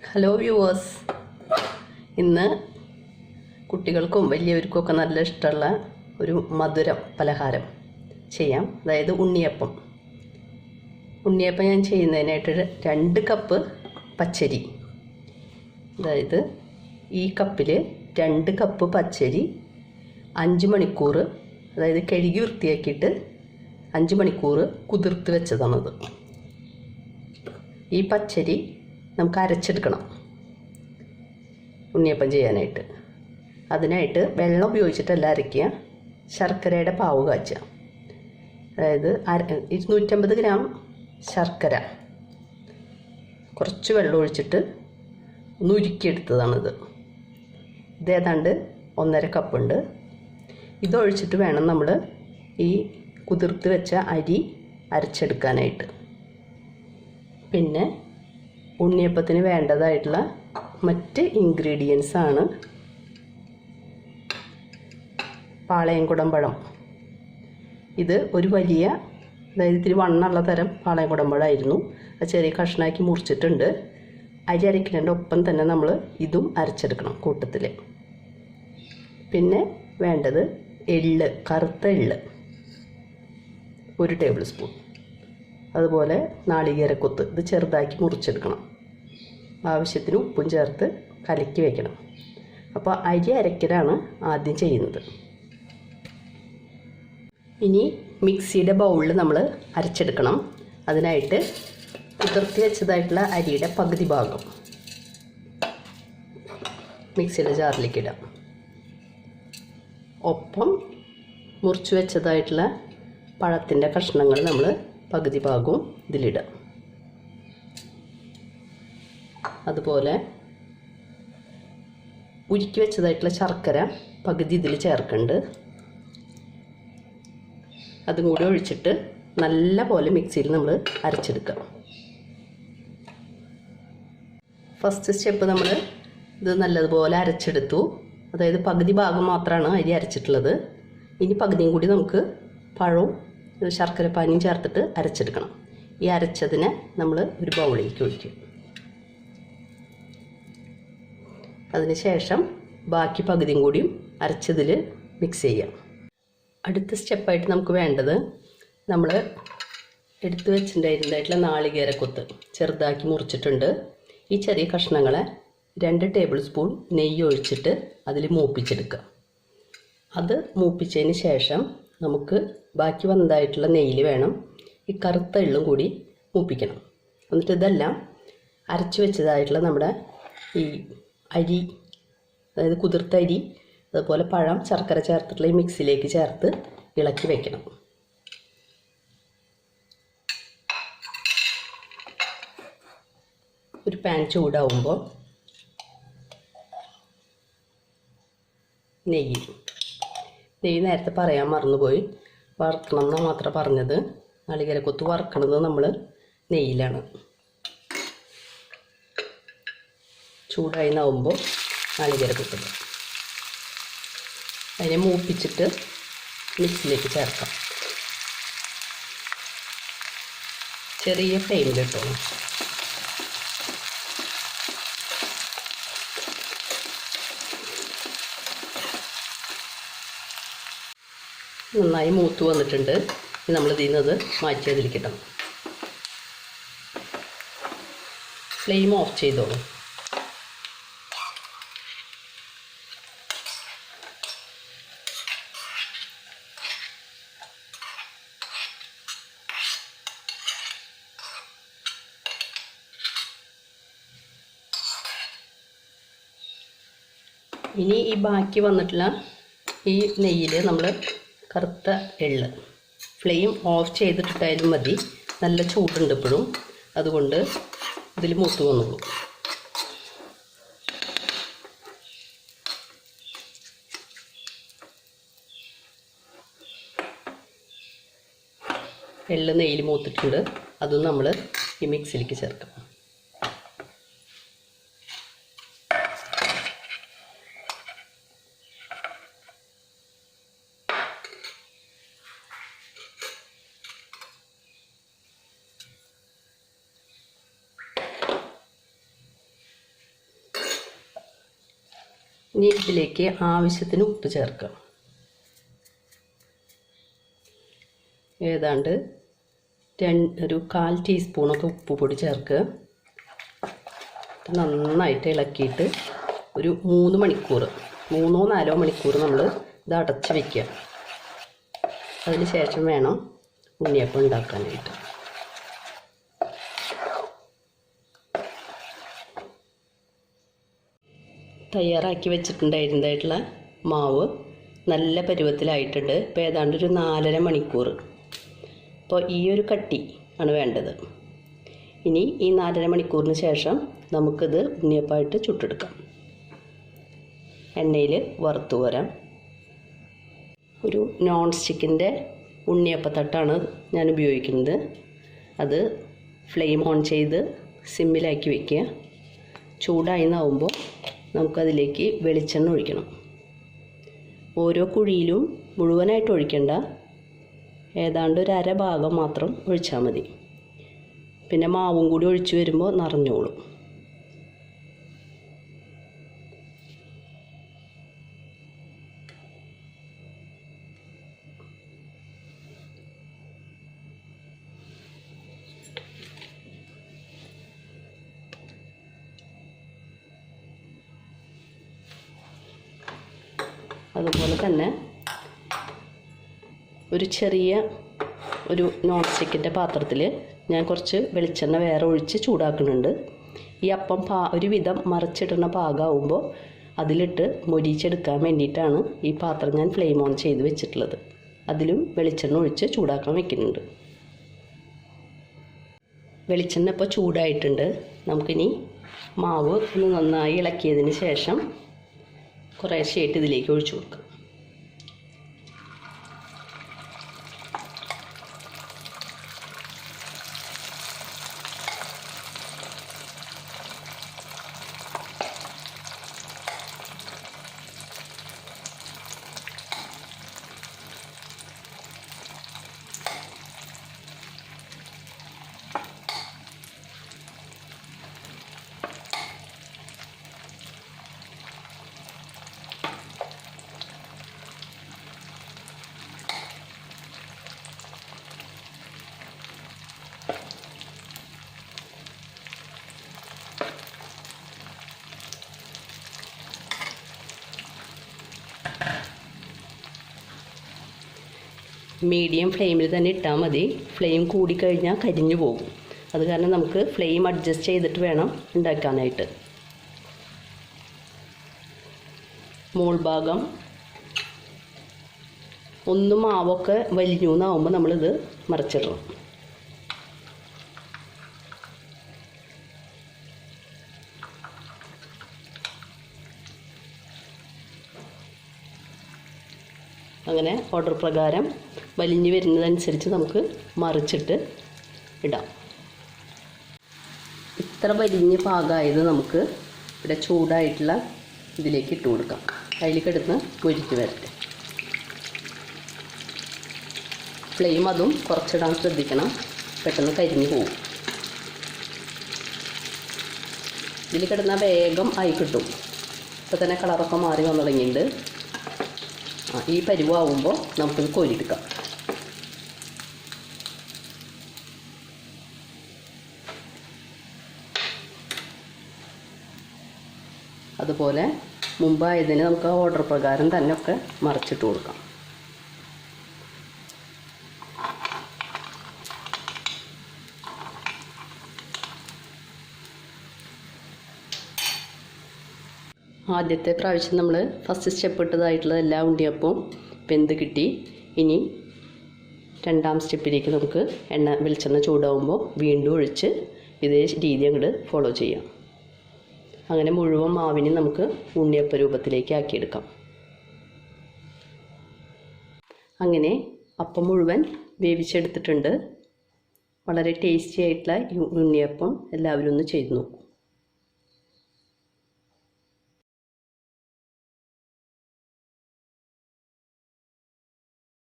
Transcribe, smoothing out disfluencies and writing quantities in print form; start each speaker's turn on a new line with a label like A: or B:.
A: Hello viewers, ഇന്ന് കുട്ടികൾക്കും വലിയവർക്കുമൊക്കെ നല്ല ഇഷ്ടമുള്ള ഒരു മധുരം പലഹാരം ചെയ്യാം. അതായത് ഉണ്ണിയപ്പം. ഉണ്ണിയപ്പം ഞാൻ ചെയ്യുന്നതിനായിട്ട് 2 കപ്പ് പച്ചരി, അതായത് ഈ കപ്പിൽ 2 കപ്പ് പച്ചരി 5 മണിക്കൂർ, അതായത് കഴുകി വൃത്തിയാക്കിയിട്ട് 5 മണിക്കൂർ കുതിർത്ത് വെച്ചതാണത്. ഈ പച്ചരി നമുക്ക് അരച്ചെടുക്കണം ഉണ്ണിയപ്പം ചെയ്യാനായിട്ട്. അതിനായിട്ട് വെള്ളം ഉപയോഗിച്ചിട്ടല്ല അരയ്ക്കുക, ശർക്കരയുടെ പാവ് കാച്ചുക. അതായത് 250 ഗ്രാം ശർക്കര കുറച്ച് വെള്ളം ഒഴിച്ചിട്ട് ഒന്ന് ഉരുക്കിയെടുത്തതാണിത്. ഇതേതാണ്ട് 1.5 കപ്പുണ്ട്. ഇതൊഴിച്ചിട്ട് വേണം നമ്മൾ ഈ കുതിർത്ത് വെച്ച അരി അരച്ചെടുക്കാനായിട്ട്. പിന്നെ ഉണ്ണിയപ്പത്തിന് വേണ്ടതായിട്ടുള്ള മറ്റ് ഇൻഗ്രീഡിയൻസ് ആണ് പാളയംകുടംപഴം. ഇത് ഒരു വലിയ, അതായത് ഇത്തിരി വണ്ണമുള്ള തരം പാളയംകുടംപഴമായിരുന്നു. അത് ചെറിയ കഷ്ണമാക്കി മുറിച്ചിട്ടുണ്ട്. അരി അരയ്ക്കുന്നതിൻ്റെ ഒപ്പം തന്നെ നമ്മൾ ഇതും അരച്ചെടുക്കണം കൂട്ടത്തിൽ. പിന്നെ വേണ്ടത് എള്ള്, കറുത്ത എള്ള് 1 ടേബിൾ സ്പൂൺ. അതുപോലെ നാളികേരക്കൊത്ത്, ഇത് ചെറുതാക്കി മുറിച്ചെടുക്കണം. ആവശ്യത്തിന് ഉപ്പും ചേർത്ത് കലക്കി വയ്ക്കണം. അപ്പോൾ അരി അരക്കലാണ് ആദ്യം ചെയ്യുന്നത്. ഇനി മിക്സിയുടെ ബൗളിൽ നമ്മൾ അരച്ചെടുക്കണം. അതിനായിട്ട് കുതിർത്തി വെച്ചതായിട്ടുള്ള അരിയുടെ പകുതി ഭാഗം മിക്സിയുടെ ജാറിലേക്ക് ഇടാം. ഒപ്പം മുറിച്ച് വെച്ചതായിട്ടുള്ള പഴത്തിൻ്റെ കഷ്ണങ്ങൾ നമ്മൾ പകുതി ഭാഗവും ഇതിലിടാം. അതുപോലെ ഉരുക്കി വെച്ചതായിട്ടുള്ള ശർക്കര പകുതി ഇതിൽ ചേർക്കുന്നുണ്ട്. അതും കൂടി ഒഴിച്ചിട്ട് നല്ല പോലെ മിക്സിയിൽ നമ്മൾ അരച്ചെടുക്കാം. ഫസ്റ്റ് സ്റ്റെപ്പ്, നമ്മൾ ഇത് നല്ലതുപോലെ അരച്ചെടുത്തു. അതായത് പകുതി ഭാഗം മാത്രമാണ് അരി അരച്ചിട്ടുള്ളത്. ഇനി പകുതിയും കൂടി നമുക്ക് പഴവും ശർക്കര പാനിയും ചേർത്തിട്ട് അരച്ചെടുക്കണം. ഈ അരച്ചതിനെ നമ്മൾ ഒരു ബൗളിലേക്ക് ഒഴിക്കും. അതിനുശേഷം ബാക്കി പകുതിയും കൂടിയും അരച്ചതിൽ മിക്സ് ചെയ്യാം. അടുത്ത സ്റ്റെപ്പായിട്ട് നമുക്ക് വേണ്ടത്, നമ്മൾ എടുത്തു വെച്ചിട്ടുണ്ടായിട്ടുള്ള നാളികേരക്കൊത്ത് ചെറുതാക്കി മുറിച്ചിട്ടുണ്ട്. ഈ ചെറിയ കഷ്ണങ്ങളെ 2 ടേബിൾ സ്പൂൺ നെയ്യ് ഒഴിച്ചിട്ട് അതിൽ മൂപ്പിച്ചെടുക്കുക. അത് മൂപ്പിച്ചതിന് ശേഷം നമുക്ക് ബാക്കി വന്നതായിട്ടുള്ള നെയ്യിൽ വേണം ഈ കറുത്ത എള്ളും കൂടി മൂപ്പിക്കണം. എന്നിട്ട് ഇതെല്ലാം അരച്ച് വെച്ചതായിട്ടുള്ള നമ്മുടെ ഈ അരി, അതായത് കുതിർത്ത അരി, അതുപോലെ പഴം, ശർക്കര ചേർത്തിട്ടുള്ള ഈ മിക്സിയിലേക്ക് ചേർത്ത് ഇളക്കി വയ്ക്കണം. ഒരു പാൻ ചൂടാവുമ്പോൾ നെയ്യ് നേരത്തെ പറയാൻ മറന്നുപോയി. വറുക്കണം എന്നാണ് മാത്രം പറഞ്ഞത്. നാളികേരക്കൊത്ത് വറുക്കണത് നമ്മൾ നെയ്യിലാണ്. ചൂടായി നാവുമ്പോൾ നാളികേരക്കൊത്ത് അതിനെ മൂപ്പിച്ചിട്ട് മിക്സിയിലേക്ക് ചേർക്കാം. ചെറിയ ഫ്ലെയിമിലിട്ടോളാം. നന്നായി മൂത്ത് വന്നിട്ടുണ്ട്. നമ്മൾ ഇതിൽ നിന്ന് മാറ്റി അതിലേക്കിടണം. ഫ്ലെയിം ഓഫ് ചെയ്തോളൂ. ഇനി ഈ ബാക്കി വന്നിട്ടുള്ള ഈ നെയ്യിൽ നമ്മൾ കറുത്ത എള്ള്, ഫ്ലെയിം ഓഫ് ചെയ്തിട്ടിട്ടായാലും മതി, നല്ല ചൂടുണ്ട് ഇപ്പോഴും, അതുകൊണ്ട് ഇതിൽ മൂത്ത് വന്നോളൂ. എള്ള് നെയ്യിൽ മൂത്തിട്ടുണ്ട്. അതും നമ്മൾ ഈ മിക്സിയിലേക്ക് ചേർക്കാം. ഇനി ഇതിലേക്ക് ആവശ്യത്തിന് ഉപ്പ് ചേർക്കാം. ഏതാണ്ട് ഒരു 1/4 ടീസ്പൂണൊക്കെ ഉപ്പ് പൊടി ചേർക്കുക. നന്നായിട്ട് ഇളക്കിയിട്ട് ഒരു 3 മണിക്കൂർ 3-4 മണിക്കൂർ നമ്മൾ ഇത് അടച്ച് വയ്ക്കുക. അതിന് ശേഷം വേണം ഉണ്ണിയപ്പം ഉണ്ടാക്കാനായിട്ട്. തയ്യാറാക്കി വെച്ചിട്ടുണ്ടായിരുന്നതായിട്ടുള്ള മാവ് നല്ല പരുവത്തിലായിട്ടുണ്ട്. ഇപ്പോൾ ഏതാണ്ട് ഒരു 4.5 മണിക്കൂർ. അപ്പോൾ ഈ ഒരു കട്ടി ആണ് വേണ്ടത്. ഇനി ഈ 4.5 മണിക്കൂറിന് ശേഷം നമുക്കിത് ഉണ്ണിയപ്പമായിട്ട് ചുട്ടെടുക്കാം. എണ്ണയിൽ വറുത്ത് കോരാം. ഒരു നോൺ സ്റ്റിക്കിൻ്റെ ഉണ്ണിയപ്പത്തട്ടാണ് ഞാൻ ഉപയോഗിക്കുന്നത്. അത് ഫ്ലെയിം ഓൺ ചെയ്ത് സിമ്മിലാക്കി വയ്ക്കുക. ചൂടായി നാവുമ്പോൾ നമുക്കതിലേക്ക് വെളിച്ചെണ്ണ ഒഴിക്കണം. ഓരോ കുഴിയിലും മുഴുവനായിട്ട് ഒഴിക്കേണ്ട, ഏതാണ്ട് ഒരു 1/2 ഭാഗം മാത്രം ഒഴിച്ചാൽ മതി. പിന്നെ മാവും കൂടി ഒഴിച്ചു വരുമ്പോൾ നിറഞ്ഞോളും. അതുപോലെ തന്നെ ഒരു ചെറിയ നോൺ സ്റ്റിക്കിൻ്റെ പാത്രത്തിൽ ഞാൻ കുറച്ച് വെളിച്ചെണ്ണ വേറെ ഒഴിച്ച് ചൂടാക്കുന്നുണ്ട്. ഈ അപ്പം ഒരുവിധം മറിച്ചിടുന്ന പാകമാകുമ്പോൾ അതിലിട്ട് മൊരിച്ചെടുക്കാൻ വേണ്ടിയിട്ടാണ് ഈ പാത്രം ഞാൻ ഫ്ലെയിം ഓൺ ചെയ്ത് വെച്ചിട്ടുള്ളത്. അതിലും വെളിച്ചെണ്ണ ഒഴിച്ച് ചൂടാക്കാൻ വെക്കുന്നുണ്ട്. വെളിച്ചെണ്ണ ഇപ്പോൾ ചൂടായിട്ടുണ്ട്. നമുക്കിനി മാവ് ഒന്ന് നന്നായി ഇളക്കിയതിന് ശേഷം കുറേശ്ശെയായിട്ട് ഇതിലേക്ക് ഒഴിച്ചു കൊടുക്കാം. മീഡിയം ഫ്ലെയിമിൽ തന്നെ ഇട്ടാൽ മതി. ഫ്ലെയിം കൂടിക്കഴിഞ്ഞാൽ കരിഞ്ഞു പോകും. അത് കാരണം നമുക്ക് ഫ്ലെയിം അഡ്ജസ്റ്റ് ചെയ്തിട്ട് വേണം ഉണ്ടാക്കാനായിട്ട്. മോൾ ഭാഗം ഒന്ന് മാവൊക്കെ വലിഞ്ഞു എന്നാവുമ്പോൾ നമ്മളിത് മറിച്ചിടണം. അങ്ങനെ ഓർഡർ പ്രകാരം വലിഞ്ഞു വരുന്നതനുസരിച്ച് നമുക്ക് മറിച്ചിട്ട് ഇടാം. ഇത്ര വലിഞ്ഞ് പാകമായത് നമുക്ക് ഇവിടെ ചൂടായിട്ടുള്ള ഇതിലേക്ക് ഇട്ട് കൊടുക്കാം. അതിൽ കിടന്ന് മുരിക്ക് വരട്ടെ. ഫ്ലെയിം അതും കുറച്ചിടാൻ ശ്രദ്ധിക്കണം, പെട്ടെന്ന് കരിഞ്ഞു പോകും. ഇതിൽ കിടന്നാൽ വേഗം ആയി കിട്ടും. ഇപ്പോൾ തന്നെ കളറൊക്കെ മാറി വന്നു തുടങ്ങിയിട്ടുണ്ട്. ഈ പരുവാകുമ്പോൾ നമുക്കിത് കോരിയെടുക്കാം. അതുപോലെ മുമ്പായതിന് നമുക്ക് ഓർഡർ പ്രകാരം തന്നെ ഒക്കെ മറിച്ചിട്ട് കൊടുക്കാം. ആദ്യത്തെ പ്രാവശ്യം നമ്മൾ ഫസ്റ്റ് സ്റ്റെപ്പ് ഇട്ടതായിട്ടുള്ള എല്ലാ ഉണ്ണിയപ്പവും വെന്ത് കിട്ടി. ഇനി രണ്ടാം സ്റ്റെപ്പിലേക്ക് നമുക്ക് വെളിച്ചെണ്ണ ചൂടാവുമ്പോൾ വീണ്ടും ഒഴിച്ച് ഇതേ രീതി അങ്ങോട്ട് ഫോളോ ചെയ്യാം. അങ്ങനെ മുഴുവൻ മാവിനെ നമുക്ക് ഉണ്ണിയപ്പ രൂപത്തിലേക്ക് ആക്കിയെടുക്കാം. അങ്ങനെ അപ്പം മുഴുവൻ വേവിച്ചെടുത്തിട്ടുണ്ട്. വളരെ ടേസ്റ്റി ആയിട്ടുള്ള ഉണ്ണിയപ്പം എല്ലാവരും ഒന്ന് ചെയ്തു നോക്കും.